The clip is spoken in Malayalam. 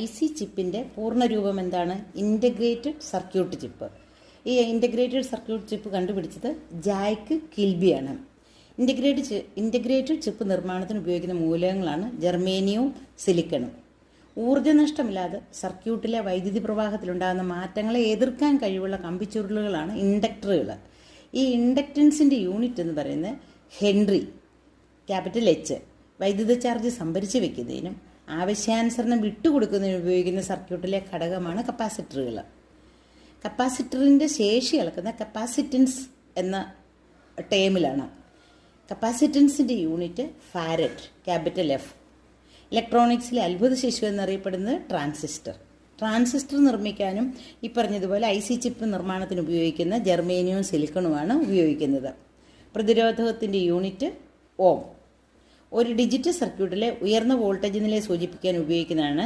IC ചിപ്പിൻ്റെ പൂർണ്ണരൂപം എന്താണ്? Integrated circuit chip. ഈ ഇൻ്റഗ്രേറ്റഡ് സർക്യൂട്ട് ചിപ്പ് കണ്ടുപിടിച്ചത് ജാക്ക് കിൽബിയാണ്. ഇൻ്റഗ്രേറ്റഡ് ചിപ്പ് നിർമ്മാണത്തിന് ഉപയോഗിക്കുന്ന മൂലകങ്ങളാണ് ജർമേനിയവും സിലിക്കണും. ഊർജ്ജനഷ്ടമില്ലാതെ സർക്യൂട്ടിലെ വൈദ്യുതി പ്രവാഹത്തിലുണ്ടാകുന്ന മാറ്റങ്ങളെ എതിർക്കാൻ കഴിവുള്ള കമ്പിച്ചുരുളുകളാണ് ഇൻഡക്ടറുകൾ. ഈ ഇൻഡക്റ്റൻസിൻ്റെ യൂണിറ്റ് എന്ന് പറയുന്നത് ഹെൻറി, ക്യാപിറ്റൽ H. വൈദ്യുത ചാർജ് സംഭരിച്ച് വയ്ക്കുന്നതിനും ആവശ്യാനുസരണം വിട്ടുകൊടുക്കുന്നതിനും ഉപയോഗിക്കുന്ന സർക്യൂട്ടിലെ ഘടകമാണ് കപ്പാസിറ്ററുകൾ. കപ്പാസിറ്ററിൻ്റെ ശേഷി അളക്കുന്ന കപ്പാസിറ്റൻസ് എന്ന ടേമിലാണ്. കപ്പാസിറ്റൻസിൻ്റെ യൂണിറ്റ് ഫാരഡ്, ക്യാപിറ്റൽ F. ഇലക്ട്രോണിക്സിലെ അത്ഭുത ശിശു എന്നറിയപ്പെടുന്നത് ട്രാൻസിസ്റ്റർ നിർമ്മിക്കാനും ഈ പറഞ്ഞതുപോലെ IC ചിപ്പ് നിർമ്മാണത്തിന് ഉപയോഗിക്കുന്ന ജർമേനിയവും സിലിക്കണുമാണ് ഉപയോഗിക്കുന്നത്. പ്രതിരോധകത്തിൻ്റെ യൂണിറ്റ് ഓം. ഒരു ഡിജിറ്റൽ സർക്യൂട്ടിലെ ഉയർന്ന വോൾട്ടേജ് നിലയെ സൂചിപ്പിക്കാൻ ഉപയോഗിക്കുന്നതാണ്